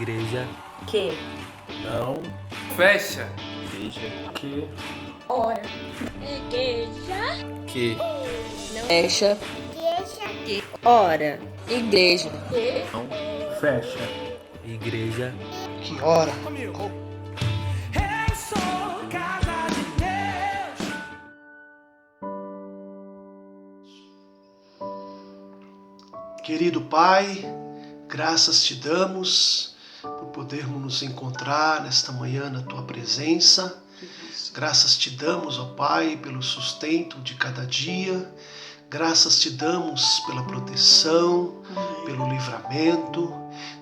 Igreja. Que. Não. Fecha. Igreja. Que. Ora. Igreja. Que. Fecha. Igreja. Que. Ora. Igreja. Que. Não. Fecha. Igreja. Que hora? Eu sou casa de Deus. Querido Pai, graças te damos por podermos nos encontrar nesta manhã na Tua presença. Graças te damos, ó Pai, pelo sustento de cada dia. Graças te damos pela proteção, pelo livramento.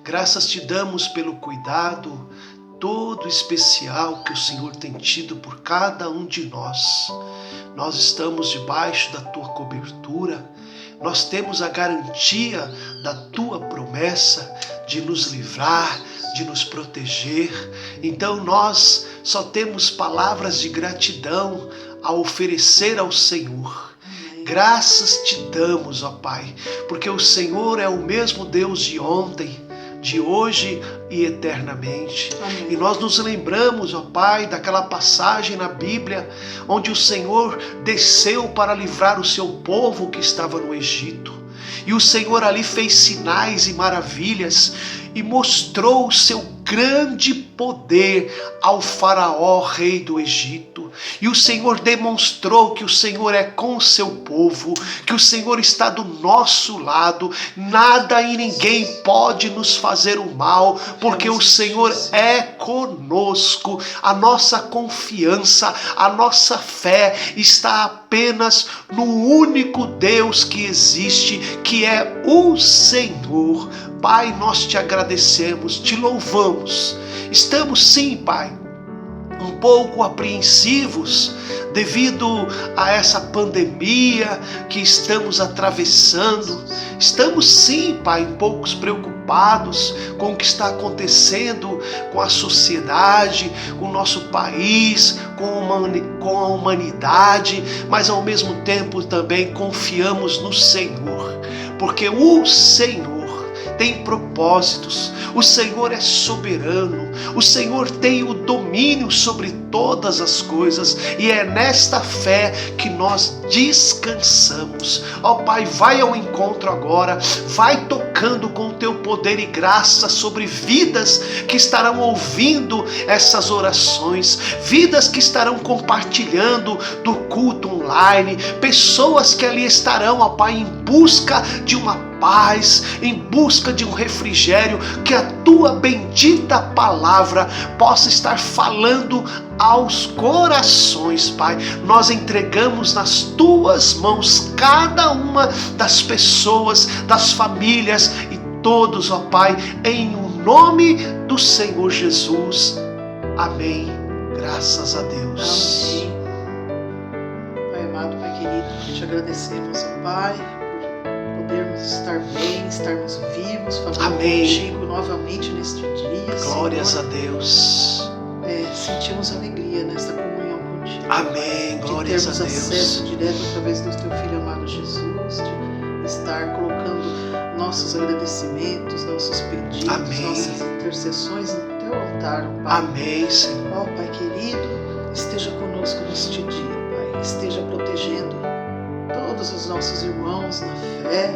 Graças te damos pelo cuidado todo especial que o Senhor tem tido por cada um de nós. Nós estamos debaixo da Tua cobertura. Nós temos a garantia da Tua promessa de nos livrar, de nos proteger. Então nós só temos palavras de gratidão a oferecer ao Senhor. Graças te damos, ó Pai, porque o Senhor é o mesmo Deus de ontem, de hoje e eternamente. Amém. E nós nos lembramos, ó Pai, daquela passagem na Bíblia onde o Senhor desceu para livrar o seu povo que estava no Egito. E o Senhor ali fez sinais e maravilhas e mostrou o seu grande poder ao faraó, rei do Egito. E o Senhor demonstrou que o Senhor é com o seu povo, que o Senhor está do nosso lado. Nada e ninguém pode nos fazer o mal, porque o Senhor é conosco. A nossa confiança, a nossa fé está apenas no único Deus que existe, que é o Senhor. Pai, nós te agradecemos, te louvamos. Estamos sim, Pai, um pouco apreensivos devido a essa pandemia que estamos atravessando. Estamos sim, Pai, um pouco preocupados com o que está acontecendo com a sociedade, com o nosso país, com a humanidade, mas ao mesmo tempo também confiamos no Senhor, porque o Senhor tem propósitos, o Senhor é soberano, o Senhor tem o domínio sobre todas as coisas e é nesta fé que nós descansamos. Ó Pai, vai ao encontro agora, vai tocando com o teu poder e graça sobre vidas que estarão ouvindo essas orações, vidas que estarão compartilhando do culto online, pessoas que ali estarão, ó Pai, em busca de uma paz, em busca de um refrigério, que a tua bendita palavra possa estar falando aos corações, Pai. Nós entregamos nas tuas mãos cada uma das pessoas, das famílias e todos, ó Pai, em nome do Senhor Jesus. Amém. Graças a Deus. Amém. Pai amado, Pai querido, te agradecemos, ó Pai, podermos estar bem, estarmos vivos, falando Amém. contigo novamente neste dia. Glórias Senhor. a Deus. Sentimos alegria nesta comunhão contigo. Amém. Glórias a de termos Deus. acesso direto através do teu Filho amado Jesus, de estar colocando nossos agradecimentos, nossos pedidos, Amém. nossas intercessões no teu altar, ó Pai. Amém, Senhor. Ó Pai querido, esteja conosco neste dia, Pai. Esteja protegendo todos os nossos irmãos na fé,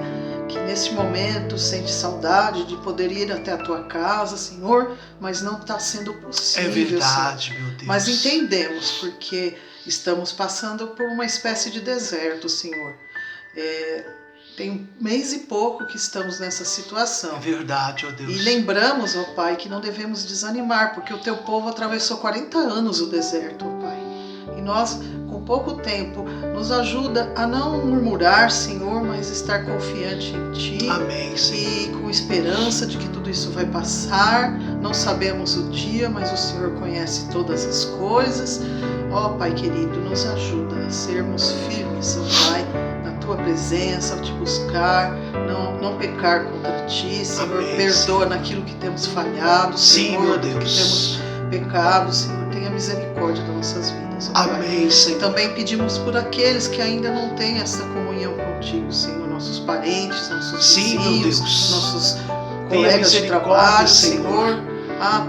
que neste momento sente saudade de poder ir até a tua casa, Senhor, mas não está sendo possível. É verdade, meu Deus. Mas entendemos, porque estamos passando por uma espécie de deserto, Senhor. Tem um mês e pouco que estamos nessa situação. É verdade, ó Deus. E lembramos, ó Pai, que não devemos desanimar, porque o teu povo atravessou 40 anos o deserto, ó Pai. E nós, com pouco tempo, nos ajuda a não murmurar, Senhor, mas estar confiante em Ti. Amém, Senhor. E com esperança de que tudo isso vai passar. Não sabemos o dia, mas o Senhor conhece todas as coisas. Ó Pai querido, nos ajuda a sermos firmes, ó Pai, na Tua presença, ao Te buscar, não pecar contra Ti, Senhor. Amém, Perdoa Senhor. naquilo que temos falhado, Sim, Senhor, meu do que Deus. temos pecado, Senhor. Tenha misericórdia das nossas vidas, ó Pai. Amém, Senhor. Também pedimos por aqueles que ainda não têm essa comunhão contigo, Senhor, nossos parentes, nossos Sim, meu vizinhos, Deus. nossos Tenha colegas de misericórdia, trabalho, Senhor. Senhor.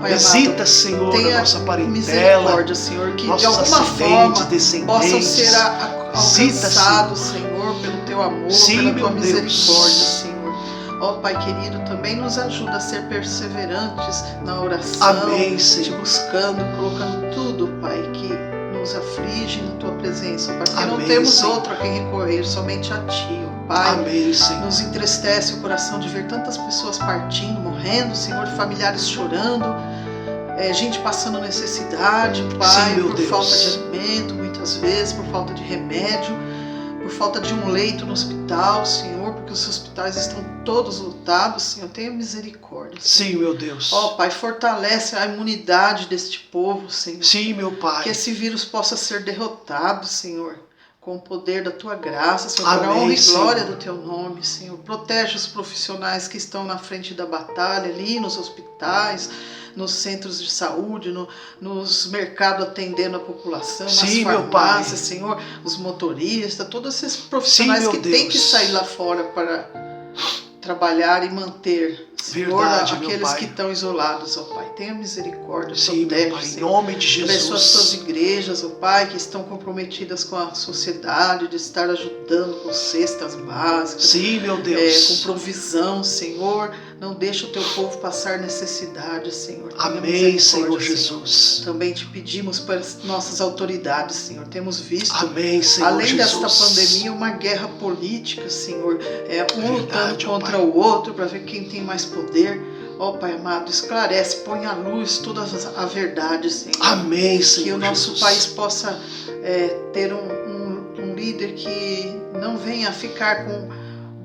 Pai Visita, amado, Senhor, a tenha nossa parentela, misericórdia, Senhor, que de nossos alguma ascendentes, forma descendentes. possam ser Visita, alcançados, Senhor, pelo Teu amor, Sim, pela meu Tua Deus. misericórdia, Senhor. Ó Pai querido, também nos ajuda a ser perseverantes na oração, Amém, te Senhor. buscando, colocando tudo, Pai, que nos aflige na Tua presença, Pai, porque não Amém, temos Senhor. outro a quem recorrer, somente a Ti, ó Pai. Amém, Senhor. Nos entristece o coração de ver tantas pessoas partindo, morrendo, Senhor, familiares chorando, gente passando necessidade, Pai, Sim, meu por Deus. falta de alimento, muitas vezes, por falta de remédio, por falta de um leito no hospital, Senhor, porque os hospitais estão todos lotados, Senhor, tenha misericórdia, Senhor. Sim, meu Deus. Ó Pai, fortalece a imunidade deste povo, Senhor. Sim, meu Pai. Que esse vírus possa ser derrotado, Senhor, com o poder da Tua graça, Senhor, Amém, para a honra e Senhor. glória do Teu nome, Senhor. Protege os profissionais que estão na frente da batalha, ali nos hospitais, nos centros de saúde, nos mercados atendendo a população, Sim, nas meu Pai. farmácias, Senhor, os motoristas, todos esses profissionais Sim, que meu têm que Deus. sair lá fora para trabalhar e manter, Senhor, Verdade, meu aqueles Pai. que estão isolados, ó Pai. Tenha misericórdia, Sim, protege, meu Pai. Em Senhor. nome de Abençoa as suas Jesus. igrejas, ó Pai, que estão comprometidas com a sociedade, de estar ajudando com cestas básicas, Sim, meu com Deus. provisão, Senhor. Não deixa o teu povo passar necessidade, Senhor. Tenha Amém, misericórdia, Senhor Jesus. Também te pedimos para as nossas autoridades, Senhor. Temos visto, Amém, Senhor além Jesus. desta pandemia, uma guerra política, Senhor. Um lutando Verdade, ó contra Pai. o outro para ver quem tem mais poder. Ó Pai amado, esclarece, põe à luz toda a verdade, Senhor. Amém, Senhor Que o nosso Jesus. país possa ter um líder que não venha ficar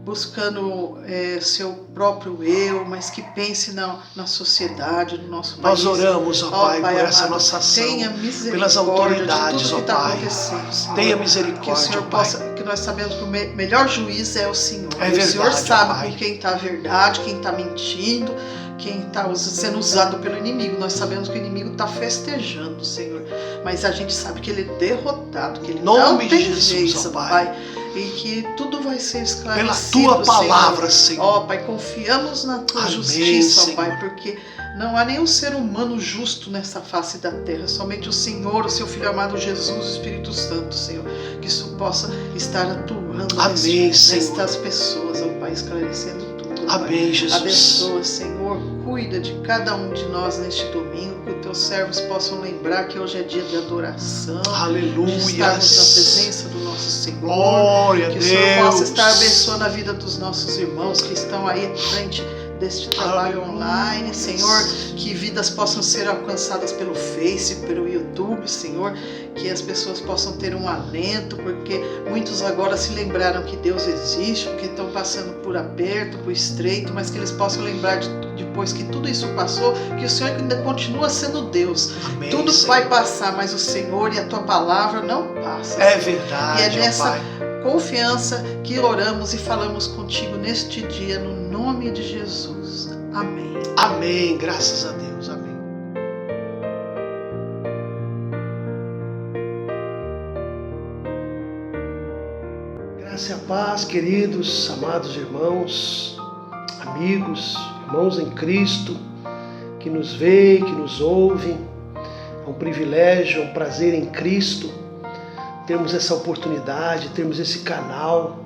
buscando seu próprio eu, mas que pense na sociedade, no nosso país. Nós oramos, ó Pai, por essa amado, nossa ação. tenha misericórdia pelas autoridades, de tudo ó que está Pai. acontecendo, Senhor. Tenha Que o misericórdia, Senhor ó Pai. possa, que nós sabemos que o melhor juiz é o Senhor. É E o Senhor verdade, ó sabe Pai. com quem está a verdade, quem está mentindo, quem está sendo usado pelo inimigo. Nós sabemos que o inimigo está festejando, Senhor. Mas a gente sabe que ele é derrotado, que ele não Nome de tem Jesus, vez, ó ó Pai. Pai. E que tudo vai ser Pela esclarecido, tua palavra, Senhor. Ó Pai, confiamos na tua Amém, justiça, ó Senhor. Pai, porque não há nenhum ser humano justo nessa face da terra. Somente o Senhor, o seu Filho amado Jesus, o Espírito Santo, Senhor. Que isso possa estar atuando Amém, Senhor. nestas pessoas, ó Pai, esclarecendo tudo. ó Pai. Amém, Jesus. Abençoa, Senhor. Cuida de cada um de nós neste domingo. Que os teus servos possam lembrar que hoje é dia de adoração. Aleluia. De estarmos na presença do nosso Senhor. Glória a Que Deus. o Senhor possa estar abençoando a vida dos nossos irmãos que estão aí à frente deste trabalho Aleluia. online, Senhor, que vidas possam ser alcançadas pelo Face, pelo YouTube, Senhor, que as pessoas possam ter um alento, porque muitos agora se lembraram que Deus existe, porque estão passando por aperto, por estreito, mas que eles possam lembrar depois que tudo isso passou, que o Senhor ainda continua sendo Deus. Amém, Tudo Senhor. vai passar, mas o Senhor e a tua palavra não passam. É Senhor. verdade, E é ó nessa Pai. confiança que oramos e falamos contigo neste dia, no nome de Jesus. Amém. Amém. Graças a Deus. Amém. Graça e a paz, queridos, amados irmãos, amigos, irmãos em Cristo, que nos veem, que nos ouvem. É um privilégio, é um prazer em Cristo termos essa oportunidade, termos esse canal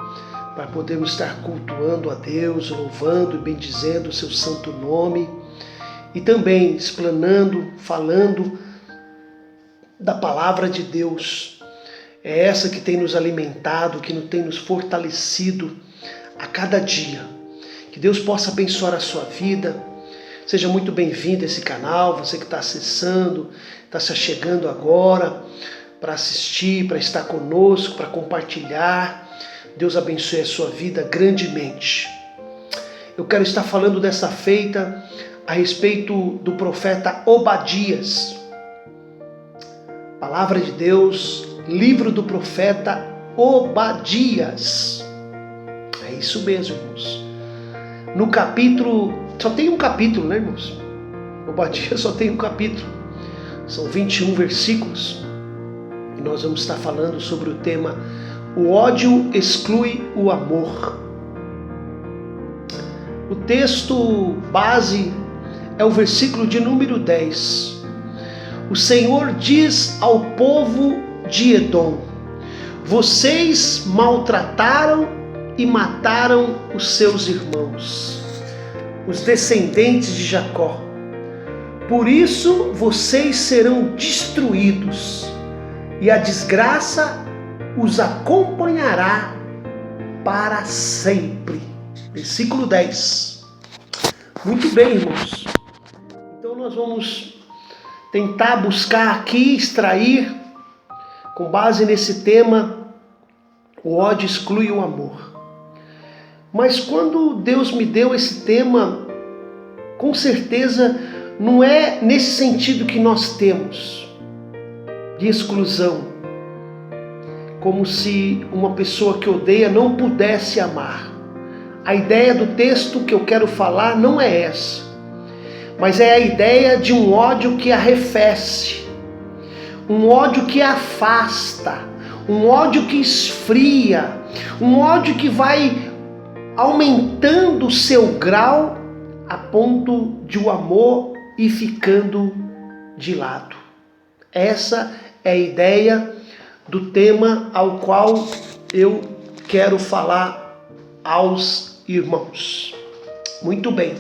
para podermos estar cultuando a Deus, louvando e bendizendo o seu santo nome e também explanando, falando da palavra de Deus. É essa que tem nos alimentado, que tem nos fortalecido a cada dia. Que Deus possa abençoar a sua vida. Seja muito bem-vindo a esse canal, você que está acessando, está se achegando agora para assistir, para estar conosco, para compartilhar. Deus abençoe a sua vida grandemente. Eu quero estar falando dessa feita a respeito do profeta Obadias. Palavra de Deus, livro do profeta Obadias. É isso mesmo, irmãos. No capítulo, só tem um capítulo, né, irmãos? Obadias só tem um capítulo. São 21 versículos. E nós vamos estar falando sobre o tema O ódio exclui o amor. O texto base é o versículo de número 10. O Senhor diz ao povo de Edom: vocês maltrataram e mataram os seus irmãos, os descendentes de Jacó. Por isso vocês serão destruídos, e a desgraça os acompanhará para sempre. Versículo 10. Muito bem, irmãos. Então nós vamos tentar buscar aqui, extrair, com base nesse tema, o ódio exclui o amor. Mas quando Deus me deu esse tema, com certeza não é nesse sentido que nós temos, de exclusão, como se uma pessoa que odeia não pudesse amar. A ideia do texto que eu quero falar não é essa, mas é a ideia de um ódio que arrefece, um ódio que afasta, um ódio que esfria, um ódio que vai aumentando o seu grau a ponto de o amor ir ficando de lado. Essa é a ideia do tema ao qual eu quero falar aos irmãos. Muito bem.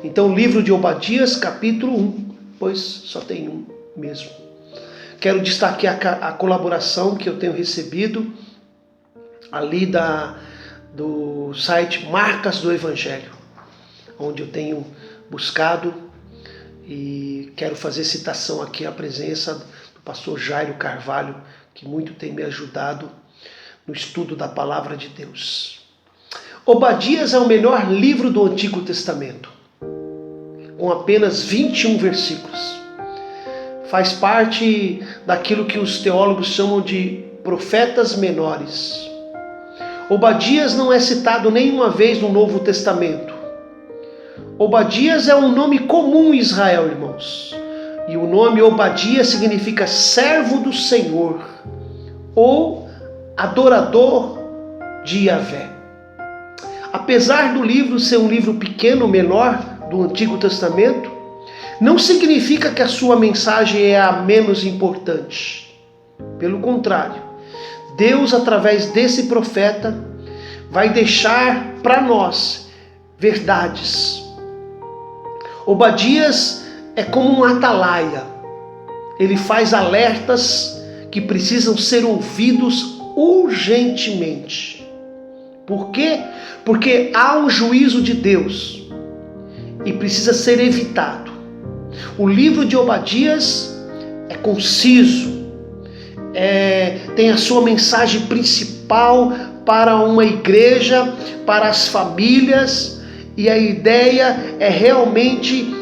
Então, livro de Obadias, capítulo 1, pois só tem um mesmo. Quero destacar a colaboração que eu tenho recebido ali do site Marcas do Evangelho, onde eu tenho buscado e quero fazer citação aqui à presença do pastor Jairo Carvalho, que muito tem me ajudado no estudo da palavra de Deus. Obadias é o melhor livro do Antigo Testamento, com apenas 21 versículos. Faz parte daquilo que os teólogos chamam de profetas menores. Obadias não é citado nenhuma vez no Novo Testamento. Obadias é um nome comum em Israel, irmãos. E o nome Obadias significa servo do Senhor ou adorador de Yahvé. Apesar do livro ser um livro pequeno, menor do Antigo Testamento, não significa que a sua mensagem é a menos importante. Pelo contrário, Deus, através desse profeta, vai deixar para nós verdades. Obadias é como um atalaia. Ele faz alertas que precisam ser ouvidos urgentemente. Por quê? Porque há um juízo de Deus e precisa ser evitado. O livro de Obadias é conciso, tem a sua mensagem principal para uma igreja, para as famílias, e a ideia é realmente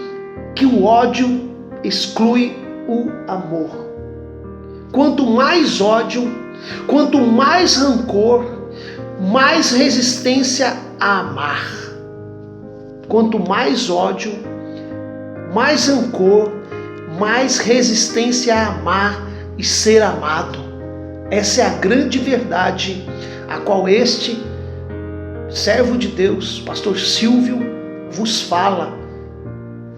que o ódio exclui o amor. Quanto mais ódio, quanto mais rancor, mais resistência a amar. Quanto mais ódio, mais rancor, mais resistência a amar e ser amado. Essa é a grande verdade a qual este servo de Deus, pastor Silvio, vos fala.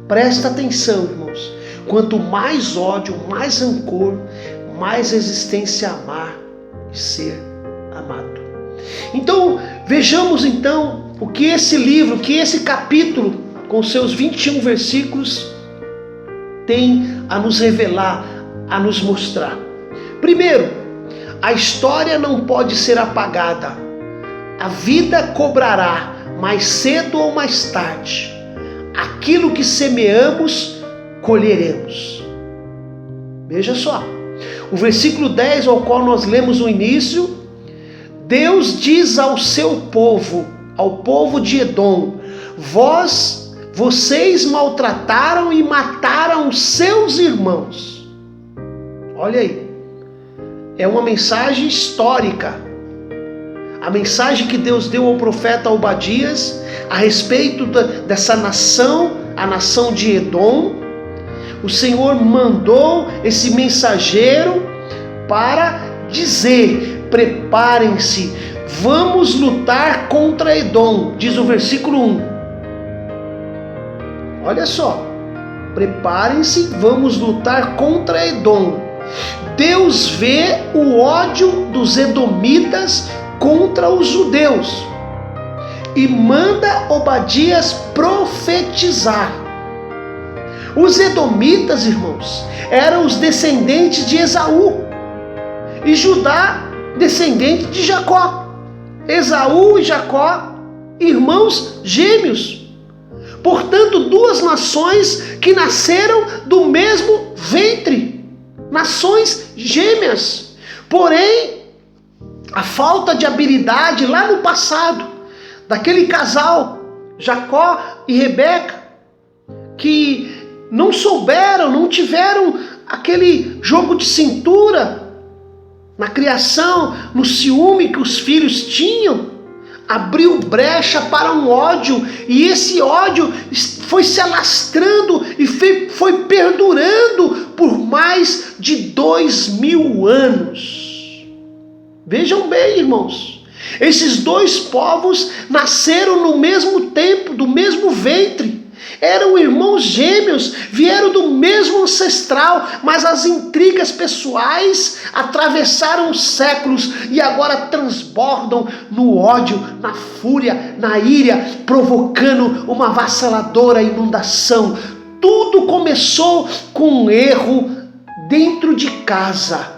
Presta atenção, irmãos. Quanto mais ódio, mais rancor, mais resistência a amar e ser amado. Então, vejamos então o que esse livro, que esse capítulo, com seus 21 versículos, tem a nos revelar, a nos mostrar. Primeiro, a história não pode ser apagada. A vida cobrará, mais cedo ou mais tarde. Aquilo que semeamos, colheremos. Veja só, o versículo 10, ao qual nós lemos no início, Deus diz ao seu povo, ao povo de Edom: vocês maltrataram e mataram seus irmãos. Olha aí, é uma mensagem histórica. A mensagem que Deus deu ao profeta Obadias a respeito dessa nação, a nação de Edom. O Senhor mandou esse mensageiro para dizer: preparem-se, vamos lutar contra Edom, diz o versículo 1. Olha só, preparem-se, vamos lutar contra Edom. Deus vê o ódio dos edomitas contra os judeus e manda Obadias profetizar. Os edomitas, irmãos, eram os descendentes de Esaú e Judá, descendente de Jacó. Esaú e Jacó, irmãos gêmeos. Portanto, duas nações que nasceram do mesmo ventre, nações gêmeas. Porém, a falta de habilidade lá no passado daquele casal, Jacó e Rebeca, que não souberam, não tiveram aquele jogo de cintura na criação, no ciúme que os filhos tinham, abriu brecha para um ódio, e esse ódio foi se alastrando e foi perdurando por mais de 2000 anos. Vejam bem, irmãos, esses dois povos nasceram no mesmo tempo, do mesmo ventre, eram irmãos gêmeos, vieram do mesmo ancestral, mas as intrigas pessoais atravessaram os séculos e agora transbordam no ódio, na fúria, na ira, provocando uma avassaladora inundação. Tudo começou com um erro dentro de casa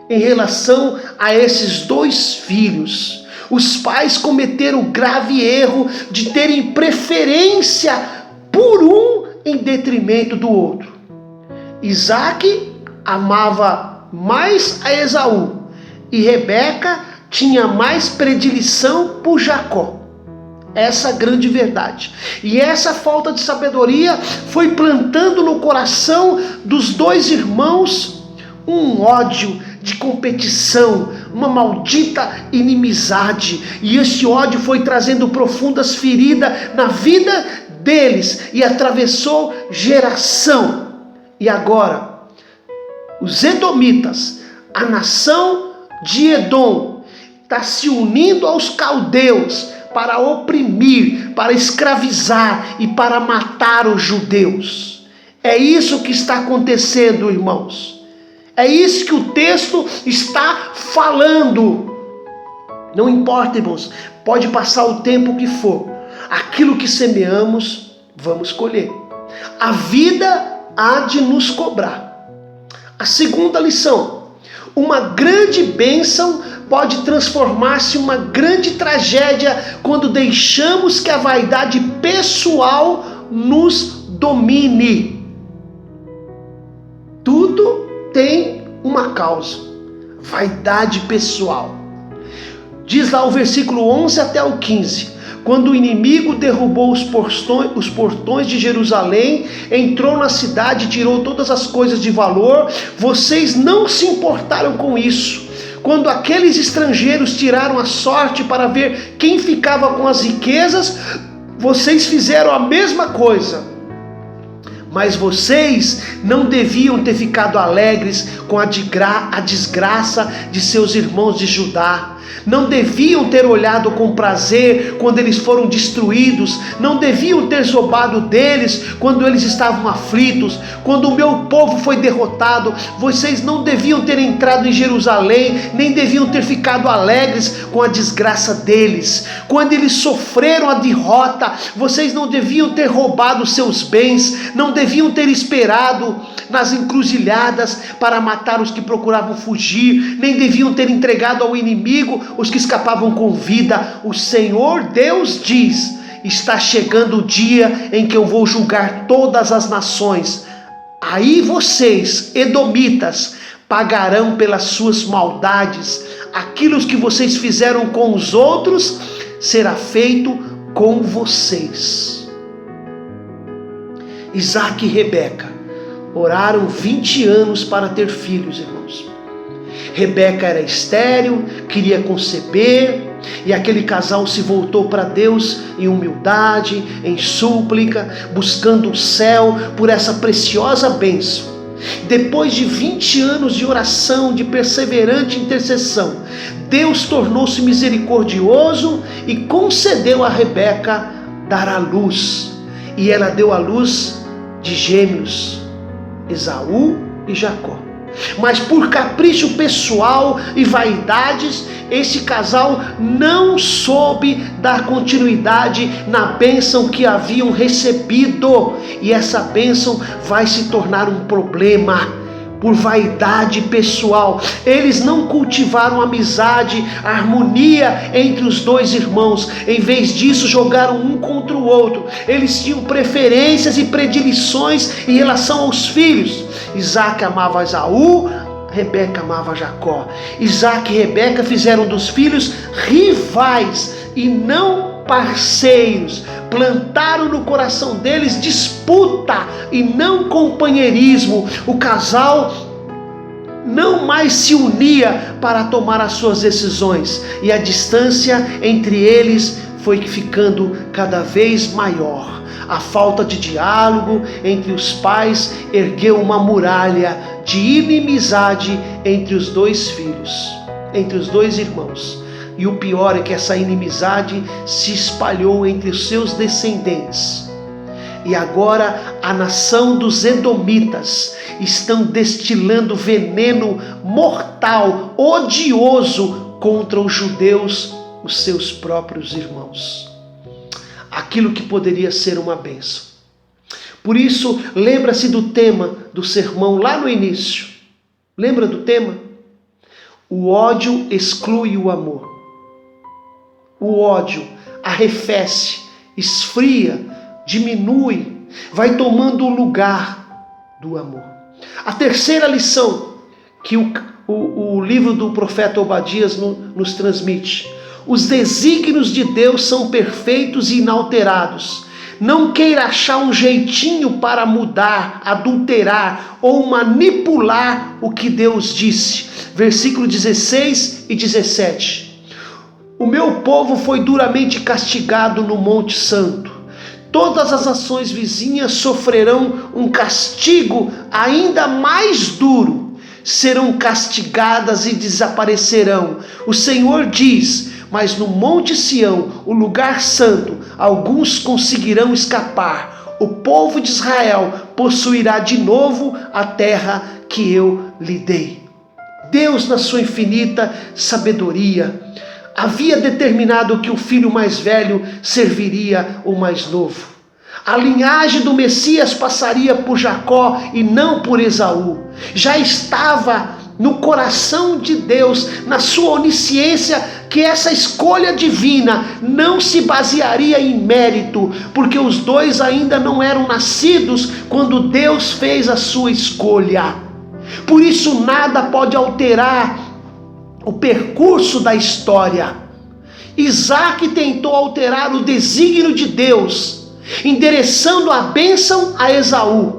em relação a esses dois filhos. Os pais cometeram o grave erro de terem preferência por um em detrimento do outro. Isaac amava mais a Esaú e Rebeca tinha mais predileção por Jacó. Essa é a grande verdade. E essa falta de sabedoria foi plantando no coração dos dois irmãos um ódio de competição, uma maldita inimizade. E esse ódio foi trazendo profundas feridas na vida deles e atravessou geração. E agora, os edomitas, a nação de Edom, está se unindo aos caldeus para oprimir, para escravizar e para matar os judeus. É isso que está acontecendo, irmãos. É isso que o texto está falando. Não importa, irmãos, pode passar o tempo que for, aquilo que semeamos, vamos colher. A vida há de nos cobrar. A segunda lição: uma grande bênção pode transformar-se em uma grande tragédia quando deixamos que a vaidade pessoal nos domine. Tudo tem uma causa: vaidade pessoal. Diz lá o versículo 11 até o 15: quando o inimigo derrubou os portões de Jerusalém, entrou na cidade e tirou todas as coisas de valor, vocês não se importaram com isso. Quando aqueles estrangeiros tiraram a sorte para ver quem ficava com as riquezas, vocês fizeram a mesma coisa. Mas vocês não deviam ter ficado alegres com a desgraça de seus irmãos de Judá. Não deviam ter olhado com prazer quando eles foram destruídos. Não deviam ter zombado deles quando eles estavam aflitos. Quando o meu povo foi derrotado, vocês não deviam ter entrado em Jerusalém, nem deviam ter ficado alegres com a desgraça deles. Quando eles sofreram a derrota, vocês não deviam ter roubado seus bens, não deviam ter esperado nas encruzilhadas para matar os que procuravam fugir, nem deviam ter entregado ao inimigo os que escapavam com vida. O Senhor Deus diz: está chegando o dia em que eu vou julgar todas as nações. Aí vocês, edomitas, pagarão pelas suas maldades. Aquilo que vocês fizeram com os outros será feito com vocês. Isaac e Rebeca oraram 20 anos para ter filhos, irmãos. Rebeca era estéril, queria conceber, e aquele casal se voltou para Deus em humildade, em súplica, buscando o céu por essa preciosa bênção. Depois de 20 anos de oração, de perseverante intercessão, Deus tornou-se misericordioso e concedeu a Rebeca dar à luz. E ela deu à luz de gêmeos, Esaú e Jacó. Mas por capricho pessoal e vaidades, esse casal não soube dar continuidade na bênção que haviam recebido. E essa bênção vai se tornar um problema. Por vaidade pessoal, eles não cultivaram amizade, harmonia entre os dois irmãos. Em vez disso, jogaram um contra o outro. Eles tinham preferências e predileções em relação aos filhos. Isaac amava Esaú, Rebeca amava Jacó. Isaac e Rebeca fizeram dos filhos rivais e não parceiros. Plantaram no coração deles disputa e não companheirismo. O casal não mais se unia para tomar as suas decisões, e a distância entre eles foi ficando cada vez maior. A falta de diálogo entre os pais ergueu uma muralha de inimizade entre os dois filhos, entre os dois irmãos. E o pior é que essa inimizade se espalhou entre os seus descendentes. E agora a nação dos Edomitas estão destilando veneno mortal, odioso contra os judeus, os seus próprios irmãos. Aquilo que poderia ser uma bênção. Por isso, lembra-se do tema do sermão lá no início. Lembra do tema? O ódio exclui o amor. O ódio arrefece, esfria, diminui, vai tomando o lugar do amor. A terceira lição que o livro do profeta Obadias nos transmite: os desígnios de Deus são perfeitos e inalterados. Não queira achar um jeitinho para mudar, adulterar ou manipular o que Deus disse. Versículo 16 e 17. O meu povo foi duramente castigado no Monte Santo. Todas as nações vizinhas sofrerão um castigo ainda mais duro. Serão castigadas e desaparecerão. O Senhor diz: mas no Monte Sião, o lugar santo, alguns conseguirão escapar. O povo de Israel possuirá de novo a terra que eu lhe dei. Deus, na sua infinita sabedoria, havia determinado que o filho mais velho serviria o mais novo. A linhagem do Messias passaria por Jacó e não por Esaú. Já estava no coração de Deus, na sua onisciência, que essa escolha divina não se basearia em mérito, porque os dois ainda não eram nascidos quando Deus fez a sua escolha. Por isso nada pode alterar o percurso da história. Isaac tentou alterar o desígnio de Deus, endereçando a bênção a Esaú.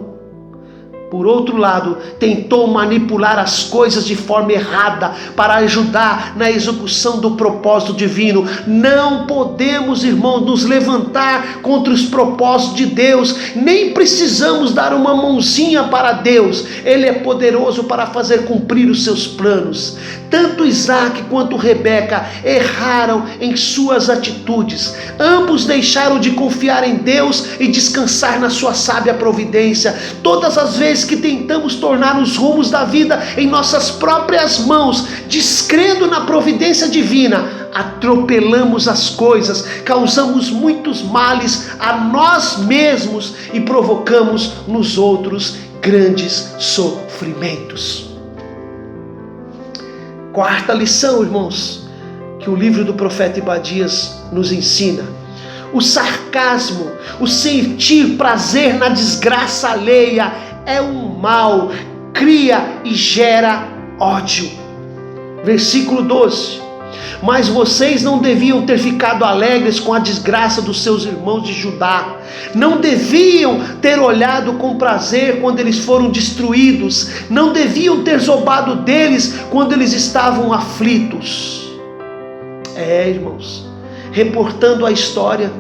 Por outro lado, tentou manipular as coisas de forma errada para ajudar na execução do propósito divino. Não podemos, irmãos, nos levantar contra os propósitos de Deus. Nem precisamos dar uma mãozinha para Deus. Ele é poderoso para fazer cumprir os seus planos. Tanto Isaac quanto Rebeca erraram em suas atitudes. Ambos deixaram de confiar em Deus e descansar na sua sábia providência. Todas as vezes que tentamos tornar os rumos da vida em nossas próprias mãos, descrendo na providência divina, atropelamos as coisas, causamos muitos males a nós mesmos e provocamos nos outros grandes sofrimentos. Quarta lição, irmãos, que o livro do profeta Obadias nos ensina: o sarcasmo, o sentir prazer na desgraça alheia é um mal, cria e gera ódio. Versículo 12. Mas vocês não deviam ter ficado alegres com a desgraça dos seus irmãos de Judá. Não deviam ter olhado com prazer quando eles foram destruídos. Não deviam ter zombado deles quando eles estavam aflitos. Irmãos, reportando a história,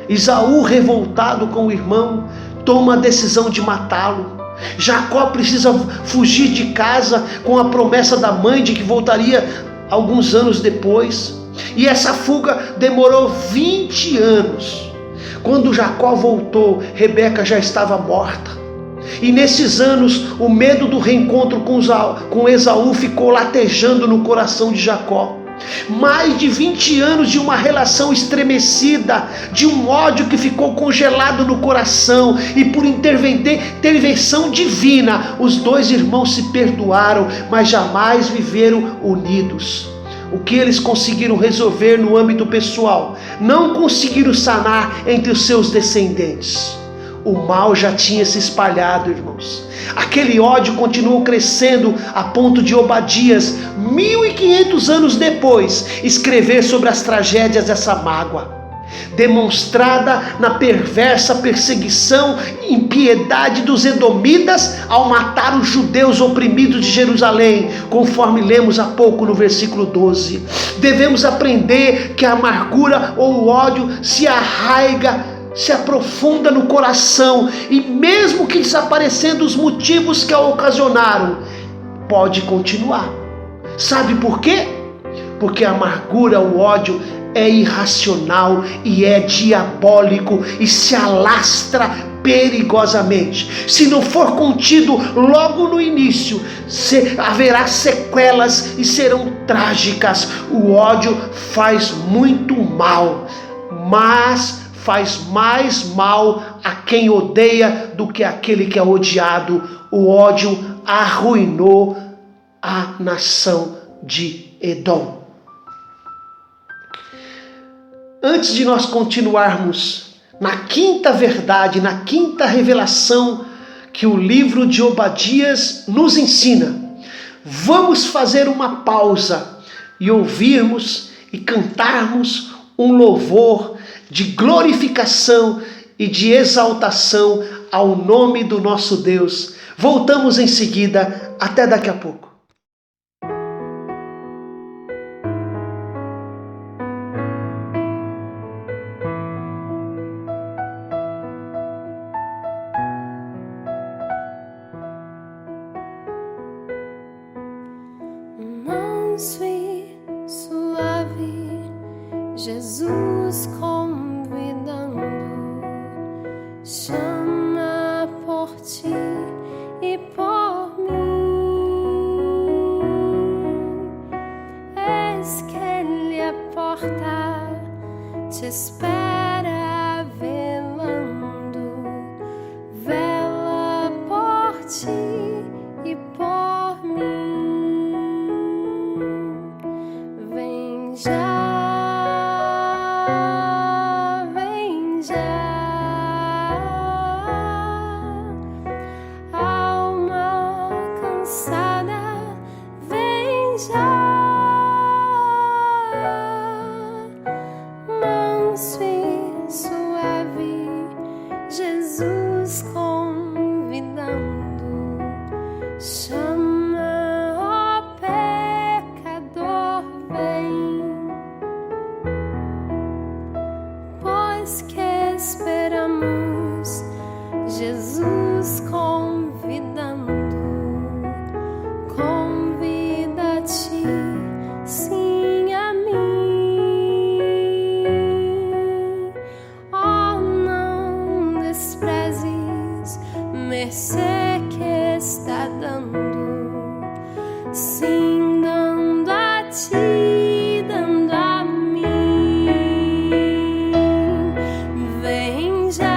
Esaú, revoltado com o irmão, toma a decisão de matá-lo. Jacó precisa fugir de casa com a promessa da mãe de que voltaria alguns anos depois. E essa fuga demorou 20 anos. Quando Jacó voltou, Rebeca já estava morta. E nesses anos, o medo do reencontro com Esaú ficou latejando no coração de Jacó. Mais de 20 anos de uma relação estremecida, de um ódio que ficou congelado no coração, e por intervenção divina, os dois irmãos se perdoaram, mas jamais viveram unidos. O que eles conseguiram resolver no âmbito pessoal, não conseguiram sanar entre os seus descendentes. O mal já tinha se espalhado, irmãos. Aquele ódio continuou crescendo a ponto de Obadias, 1500 anos depois, escrever sobre as tragédias dessa mágoa, demonstrada na perversa perseguição e impiedade dos edomitas ao matar os judeus oprimidos de Jerusalém, conforme lemos há pouco no versículo 12. Devemos aprender que a amargura ou o ódio se arraiga, se aprofunda no coração, e mesmo que desaparecendo os motivos que a ocasionaram, pode continuar. Sabe por quê? Porque a amargura, o ódio é irracional e é diabólico e se alastra perigosamente. Se não for contido logo no início, haverá sequelas e serão trágicas. O ódio faz muito mal, mas faz mais mal a quem odeia do que aquele que é odiado. O ódio arruinou a nação de Edom. Antes de nós continuarmos na quinta verdade, na quinta revelação que o livro de Obadias nos ensina, vamos fazer uma pausa e ouvirmos e cantarmos um louvor de glorificação e de exaltação ao nome do nosso Deus. Voltamos em seguida. Até daqui a pouco. Manso e suave, Jesus convidando, chama por ti e por mim. Eis que ele a porta te espera velando, vela por ti e por mim. Vem já. Jesus convidando, convida-te, sim, a mim. Oh, não desprezes mercê que está dando, sim, dando a ti, dando a mim. Vem já.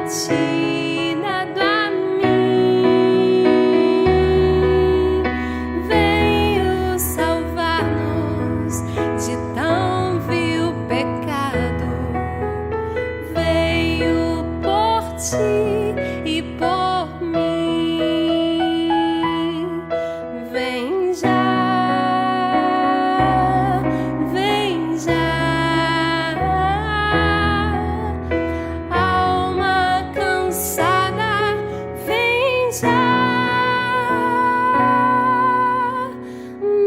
ti dado a mim, veio salvar-nos de tão vil pecado, veio por ti e por mim. Vem já, vem já. Alma cansada, vem já.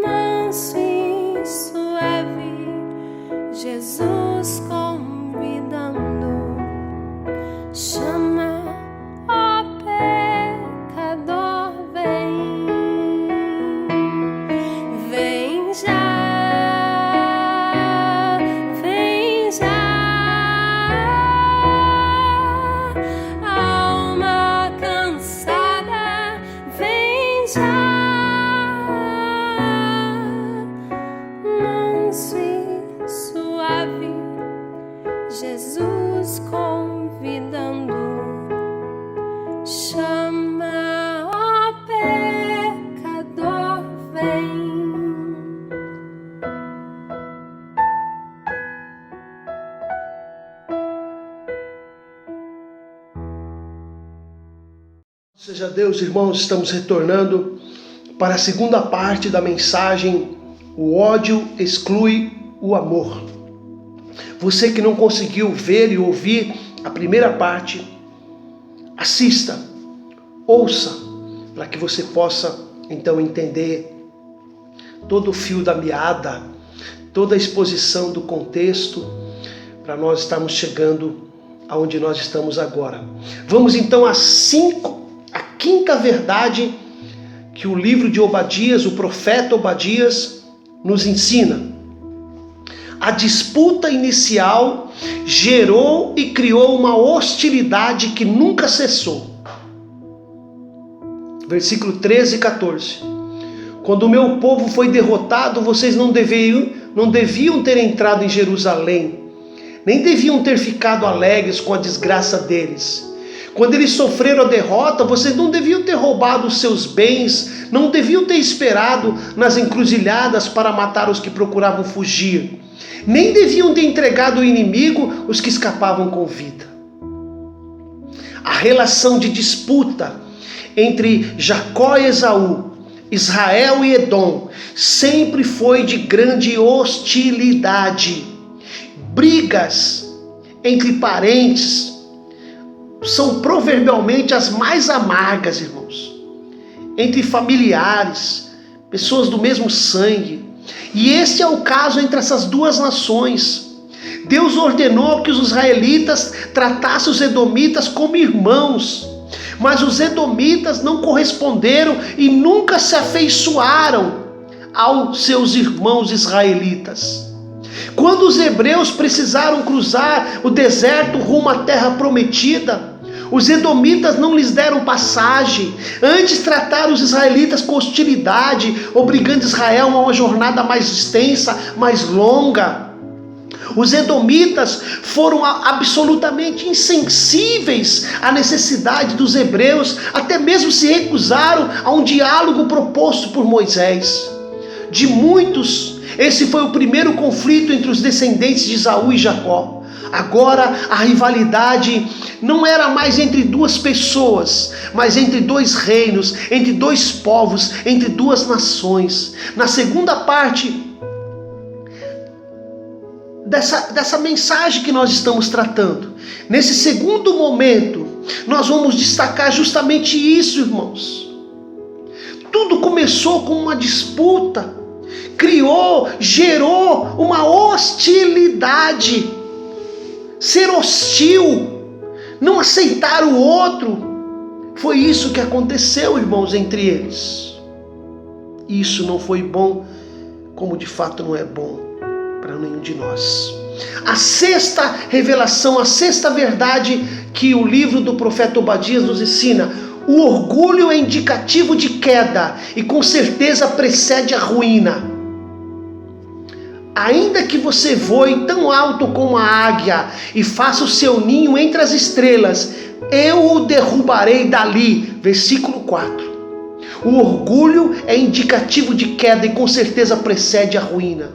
Manso e suave, Jesus convidando. Chama, ó pecador, vem. Vem já, vem já. Alma cansada, vem já. Manso e suave, Jesus convidando. Chama, ó pecador, vem. Seja Deus, irmãos, estamos retornando para a segunda parte da mensagem: o ódio exclui o amor. Você que não conseguiu ver e ouvir a primeira parte, assista, ouça, para que você possa então entender todo o fio da meada, toda a exposição do contexto, para nós estarmos chegando aonde nós estamos agora. Vamos então a quinta verdade que o livro de Obadias, o profeta Obadias, nos ensina. A disputa inicial gerou e criou uma hostilidade que nunca cessou. Versículo 13 e 14. Quando o meu povo foi derrotado, vocês não deviam ter entrado em Jerusalém, nem deviam ter ficado alegres com a desgraça deles. Quando eles sofreram a derrota, vocês não deviam ter roubado os seus bens, não deviam ter esperado nas encruzilhadas para matar os que procuravam fugir, nem deviam ter entregado ao inimigo os que escapavam com vida. A relação de disputa entre Jacó e Esaú, Israel e Edom, sempre foi de grande hostilidade. Brigas entre parentes são proverbialmente as mais amargas, irmãos. Entre familiares, pessoas do mesmo sangue. E esse é o caso entre essas duas nações. Deus ordenou que os israelitas tratassem os edomitas como irmãos, mas os edomitas não corresponderam e nunca se afeiçoaram aos seus irmãos israelitas. Quando os hebreus precisaram cruzar o deserto rumo à terra prometida, os edomitas não lhes deram passagem, antes trataram os israelitas com hostilidade, obrigando Israel a uma jornada mais extensa, mais longa. Os edomitas foram absolutamente insensíveis à necessidade dos hebreus, até mesmo se recusaram a um diálogo proposto por Moisés. De muitos, esse foi o primeiro conflito entre os descendentes de Esaú e Jacó. Agora a rivalidade não era mais entre duas pessoas, mas entre dois reinos, entre dois povos, entre duas nações. Na segunda parte dessa mensagem que nós estamos tratando, nesse segundo momento, nós vamos destacar justamente isso, irmãos. Tudo começou com uma disputa, gerou uma hostilidade. Ser hostil, não aceitar o outro, foi isso que aconteceu, irmãos, entre eles. Isso não foi bom, como de fato não é bom para nenhum de nós. A sexta revelação, a sexta verdade que o livro do profeta Obadias nos ensina: o orgulho é indicativo de queda e com certeza precede a ruína. Ainda que você voe tão alto como a águia e faça o seu ninho entre as estrelas, eu o derrubarei dali. Versículo 4. O orgulho é indicativo de queda e com certeza precede a ruína.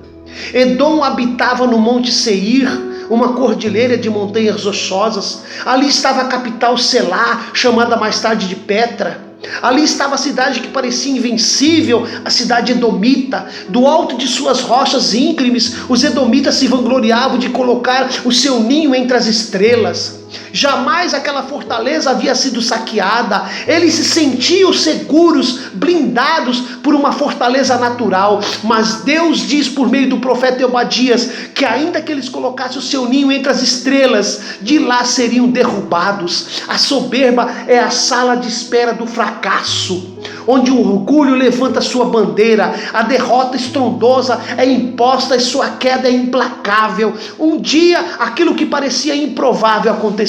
Edom habitava no Monte Seir, uma cordilheira de montanhas rochosas. Ali estava a capital Selá, chamada mais tarde de Petra. Ali estava a cidade que parecia invencível, a cidade edomita. Do alto de suas rochas íngremes, os edomitas se vangloriavam de colocar o seu ninho entre as estrelas. Jamais aquela fortaleza havia sido saqueada. Eles se sentiam seguros, blindados por uma fortaleza natural. Mas Deus diz por meio do profeta Obadias que ainda que eles colocassem o seu ninho entre as estrelas, de lá seriam derrubados. A soberba é a sala de espera do fracasso, onde o orgulho levanta sua bandeira, a derrota estrondosa é imposta e sua queda é implacável. Um dia, aquilo que parecia improvável aconteceu.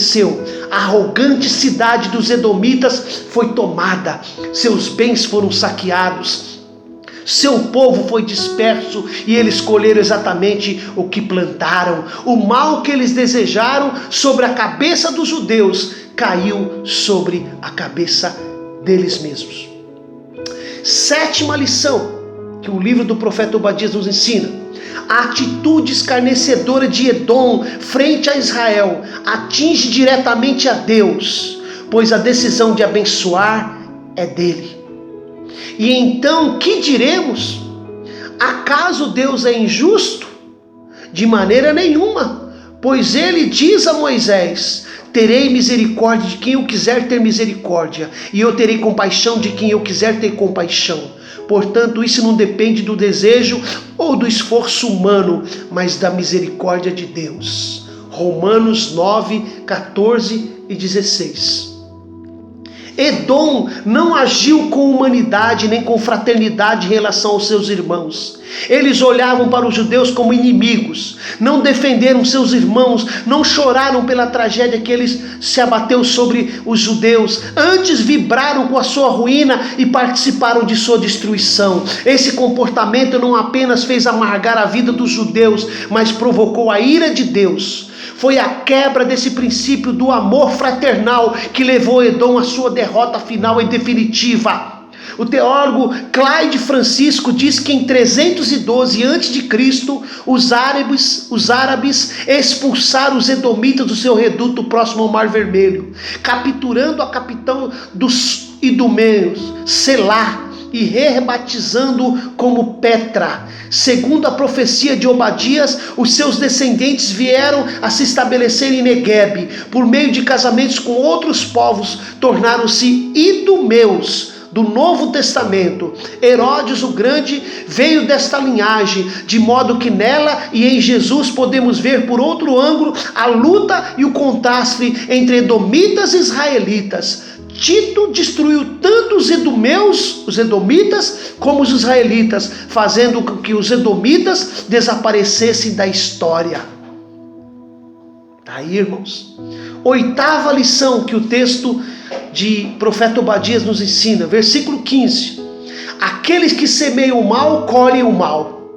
A arrogante cidade dos edomitas foi tomada, seus bens foram saqueados, seu povo foi disperso e eles colheram exatamente o que plantaram. O mal que eles desejaram sobre a cabeça dos judeus caiu sobre a cabeça deles mesmos. Sétima lição que o livro do profeta Obadias nos ensina: a atitude escarnecedora de Edom frente a Israel atinge diretamente a Deus, pois a decisão de abençoar é dele. E então, que diremos? Acaso Deus é injusto? De maneira nenhuma, pois ele diz a Moisés: terei misericórdia de quem eu quiser ter misericórdia, e eu terei compaixão de quem eu quiser ter compaixão. Portanto, isso não depende do desejo ou do esforço humano, mas da misericórdia de Deus. Romanos 9, 14 e 16. Edom não agiu com humanidade nem com fraternidade em relação aos seus irmãos. Eles olhavam para os judeus como inimigos, não defenderam seus irmãos, não choraram pela tragédia que eles se abateu sobre os judeus, antes vibraram com a sua ruína e participaram de sua destruição. Esse comportamento não apenas fez amargar a vida dos judeus, mas provocou a ira de Deus. Foi a quebra desse princípio do amor fraternal que levou Edom à sua derrota final e definitiva. O teólogo Clyde Francisco diz que em 312 a.C., os árabes expulsaram os edomitas do seu reduto próximo ao Mar Vermelho, capturando a capital dos idumeus, Selá, e rebatizando como Petra. Segundo a profecia de Obadias, os seus descendentes vieram a se estabelecer em Neguebe. Por meio de casamentos com outros povos, tornaram-se idumeus do Novo Testamento. Herodes o Grande veio desta linhagem, de modo que nela e em Jesus podemos ver por outro ângulo a luta e o contraste entre edomitas e israelitas. Tito destruiu tanto os edomitas, como os israelitas, fazendo com que os edomitas desaparecessem da história. Tá aí, irmãos. Oitava lição que o texto de profeta Obadias nos ensina, versículo 15. Aqueles que semeiam o mal, colhem o mal.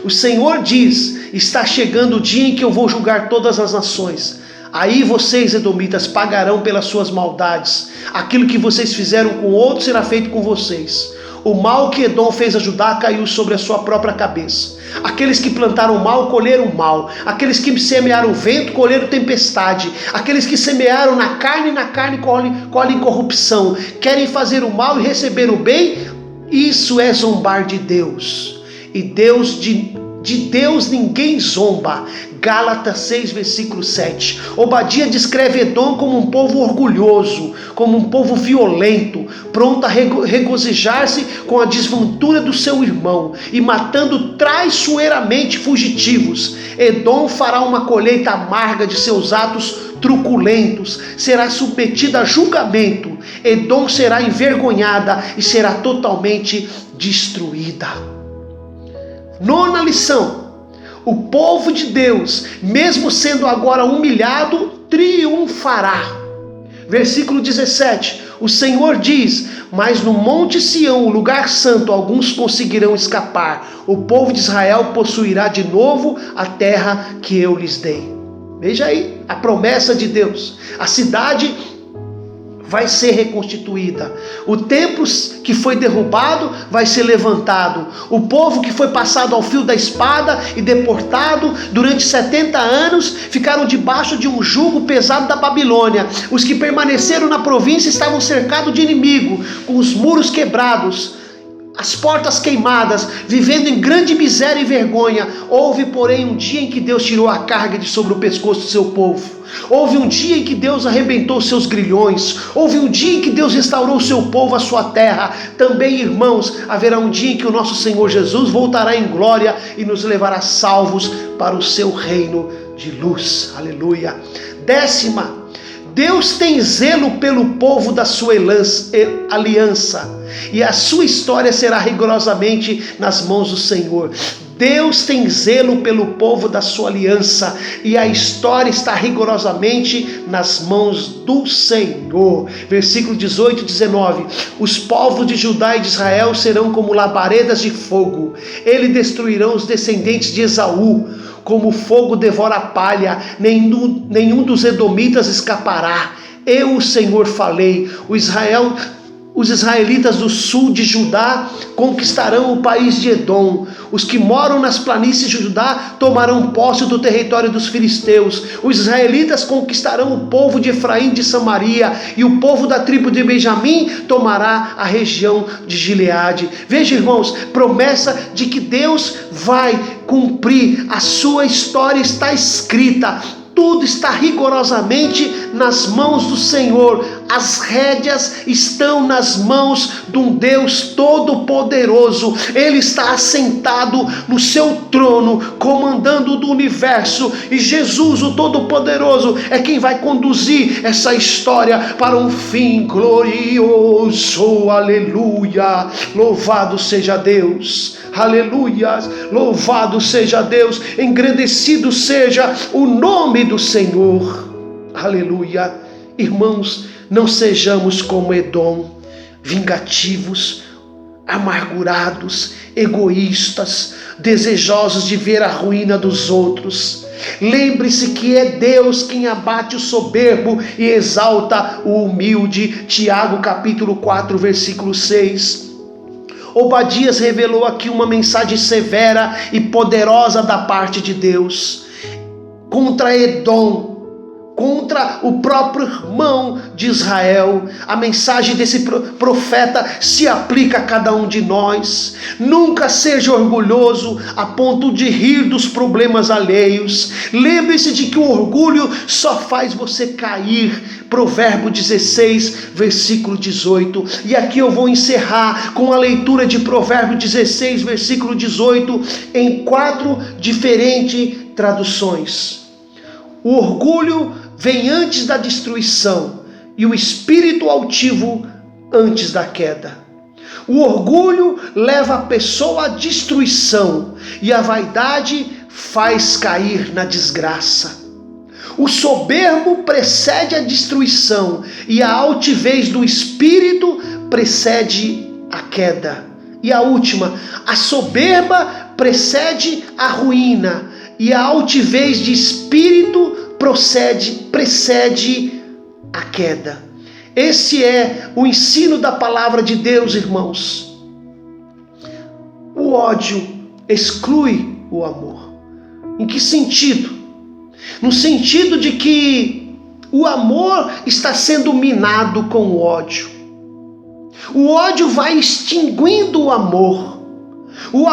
O Senhor diz: está chegando o dia em que eu vou julgar todas as nações. Aí vocês, edomitas, pagarão pelas suas maldades. Aquilo que vocês fizeram com outros será feito com vocês. O mal que Edom fez a Judá caiu sobre a sua própria cabeça. Aqueles que plantaram mal, colheram mal. Aqueles que semearam vento, colheram tempestade. Aqueles que semearam na carne colhem corrupção. Querem fazer o mal e receber o bem? Isso é zombar de Deus. E de Deus ninguém zomba. Gálatas 6, versículo 7. Obadias descreve Edom como um povo orgulhoso, como um povo violento, pronto a regozijar-se com a desventura do seu irmão e matando traiçoeiramente fugitivos. Edom fará uma colheita amarga de seus atos truculentos, será submetida a julgamento. Edom será envergonhada e será totalmente destruída. Nona lição: o povo de Deus, mesmo sendo agora humilhado, triunfará. Versículo 17, o Senhor diz: mas no Monte Sião, o lugar santo, alguns conseguirão escapar. O povo de Israel possuirá de novo a terra que eu lhes dei. Veja aí a promessa de Deus. A cidade vai ser reconstituída. O templo que foi derrubado vai ser levantado. O povo que foi passado ao fio da espada e deportado durante 70 anos ficaram debaixo de um jugo pesado da Babilônia. Os que permaneceram na província estavam cercados de inimigo, com os muros quebrados, as portas queimadas, vivendo em grande miséria e vergonha. Houve, porém, um dia em que Deus tirou a carga de sobre o pescoço do seu povo. Houve um dia em que Deus arrebentou seus grilhões. Houve um dia em que Deus restaurou o seu povo, a sua terra. Também, irmãos, haverá um dia em que o nosso Senhor Jesus voltará em glória e nos levará salvos para o seu reino de luz. Aleluia. 10ª, Deus tem zelo pelo povo da sua aliança, e a sua história será rigorosamente nas mãos do Senhor. Deus tem zelo pelo povo da sua aliança, e a história está rigorosamente nas mãos do Senhor. Versículo 18 e 19. Os povos de Judá e de Israel serão como labaredas de fogo. Ele destruirão os descendentes de Esaú, como o fogo devora a palha. Nenhum dos edomitas escapará. Eu, o Senhor, falei. Os israelitas do sul de Judá conquistarão o país de Edom. Os que moram nas planícies de Judá tomarão posse do território dos filisteus. Os israelitas conquistarão o povo de Efraim de Samaria, e o povo da tribo de Benjamim tomará a região de Gileade. Veja, irmãos, promessa de que Deus vai cumprir. A sua história está escrita. Tudo está rigorosamente nas mãos do Senhor. As rédeas estão nas mãos de um Deus todo-poderoso. Ele está assentado no seu trono, comandando do universo. E Jesus, o todo-poderoso, é quem vai conduzir essa história para um fim glorioso. Aleluia! Louvado seja Deus! Aleluia! Louvado seja Deus! Engrandecido seja o nome do Senhor. Aleluia. Irmãos, não sejamos como Edom, vingativos, amargurados, egoístas, desejosos de ver a ruína dos outros. Lembre-se que é Deus quem abate o soberbo e exalta o humilde. Tiago capítulo 4, versículo 6. Obadias revelou aqui uma mensagem severa e poderosa da parte de Deus contra Edom, contra o próprio irmão de Israel. A mensagem desse profeta se aplica a cada um de nós. Nunca seja orgulhoso a ponto de rir dos problemas alheios. Lembre-se de que o orgulho só faz você cair. Provérbio 16, versículo 18. E aqui eu vou encerrar com a leitura de Provérbio 16, versículo 18, em 4 diferentes traduções. O orgulho vem antes da destruição, e o espírito altivo antes da queda. O orgulho leva a pessoa à destruição, e a vaidade faz cair na desgraça. O soberbo precede a destruição, e a altivez do espírito precede a queda. E a última, a soberba precede a ruína, e a altivez de espírito precede a queda. Esse é o ensino da palavra de Deus, irmãos. O ódio exclui o amor. Em que sentido? No sentido de que o amor está sendo minado com o ódio. O ódio vai extinguindo o amor. O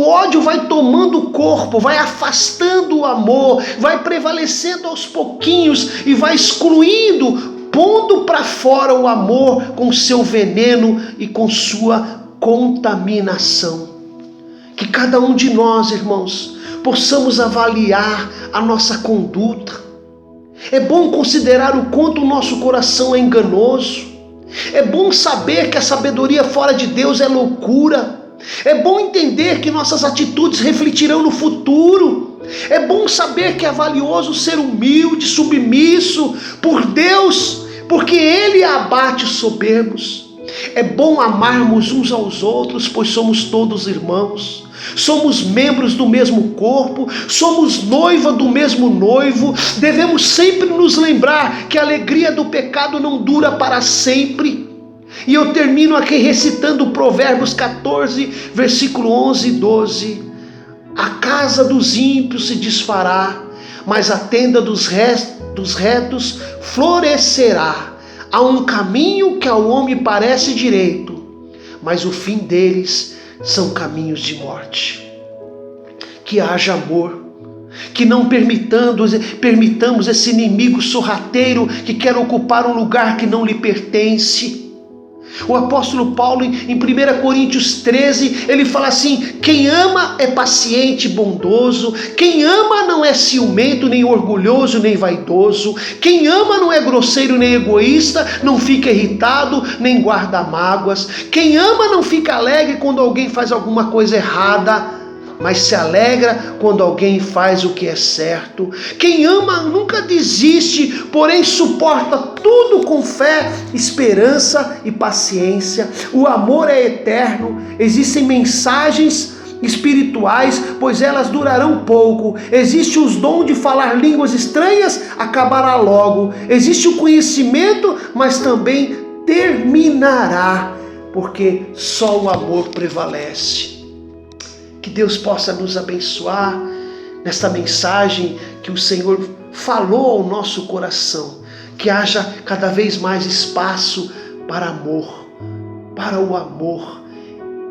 ódio vai tomando corpo, vai afastando o amor, vai prevalecendo aos pouquinhos e vai excluindo, pondo para fora o amor com seu veneno e com sua contaminação. Que cada um de nós, irmãos, possamos avaliar a nossa conduta. É bom considerar o quanto o nosso coração é enganoso. É bom saber que a sabedoria fora de Deus é loucura. É bom entender que nossas atitudes refletirão no futuro. É bom saber que é valioso ser humilde, submisso por Deus, porque Ele abate os soberbos. É bom amarmos uns aos outros, pois somos todos irmãos. somos membros do mesmo corpo, somos noiva do mesmo noivo. Devemos sempre nos lembrar que a alegria do pecado não dura para sempre. E eu termino aqui recitando Provérbios 14, versículo 11 e 12. A casa dos ímpios se desfará, mas a tenda dos retos florescerá. Há um caminho que ao homem parece direito, mas o fim deles são caminhos de morte. Que haja amor, que não permitamos esse inimigo sorrateiro que quer ocupar um lugar que não lhe pertence. O apóstolo Paulo, em 1 Coríntios 13, ele fala assim: quem ama é paciente e bondoso, quem ama não é ciumento, nem orgulhoso, nem vaidoso, quem ama não é grosseiro, nem egoísta, não fica irritado, nem guarda mágoas, quem ama não fica alegre quando alguém faz alguma coisa errada, mas se alegra quando alguém faz o que é certo. Quem ama nunca desiste, porém suporta tudo com fé, esperança e paciência. O amor é eterno. Existem mensagens espirituais, pois elas durarão pouco. Existe os dons de falar línguas estranhas, acabará logo. Existe o conhecimento, mas também terminará, porque só o amor prevalece. Que Deus possa nos abençoar nesta mensagem que o Senhor falou ao nosso coração. Que haja cada vez mais espaço para amor, para o amor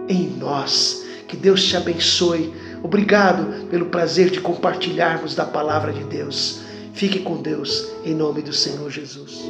em nós. Que Deus te abençoe. Obrigado pelo prazer de compartilharmos da palavra de Deus. Fique com Deus, em nome do Senhor Jesus.